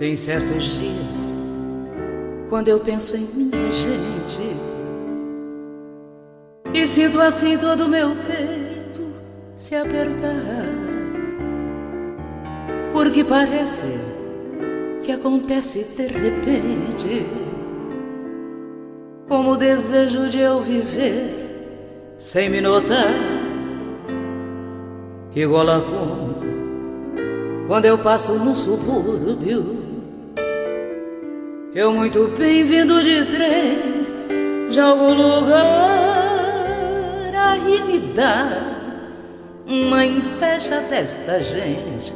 Tem certos dias, quando eu penso em minha gente, e sinto assim todo o meu peito se apertar, porque parece que acontece de repente, como o desejo de eu viver sem me notar, igual a como quando eu passo num subúrbio, eu muito bem vindo de trem de algum lugar, aí me dá uma inveja desta gente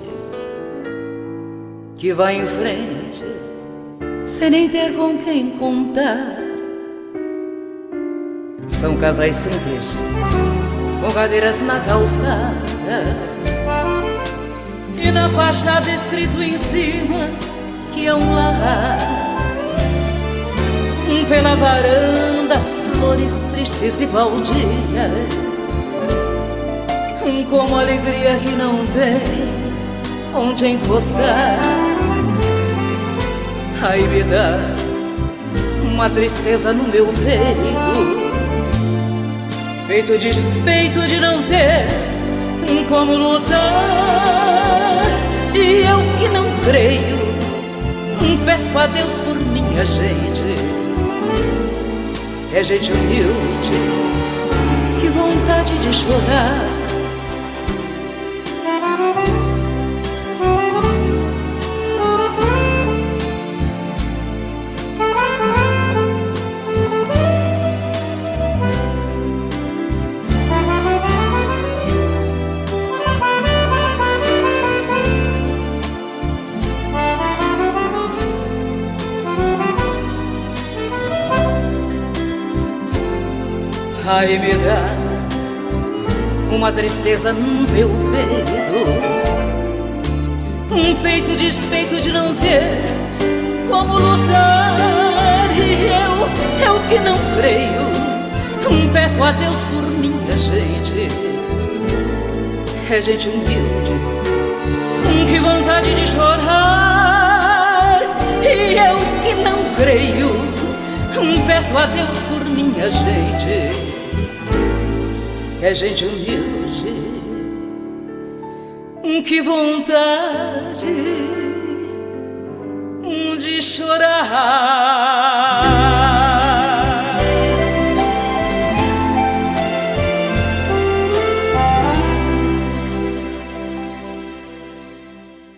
que vai em frente sem nem ter com quem contar. São casais simples com cadeiras na calçada e na fachada escrito em cima que é um lar. Pela varanda, flores tristes e baldias, como alegria que não tem onde encostar. Aí me dá uma tristeza no meu peito despeito de não ter como lutar. E eu que não creio, peço a Deus por minha gente. É gente humilde, que vontade de chorar. Aí me dá uma tristeza no meu peito despeito de não ter como lutar. E eu que não creio, peço a Deus por minha gente. É gente humilde, que vontade de chorar. E eu que não creio, peço a Deus por minha gente. É gente humilde, que vontade de chorar.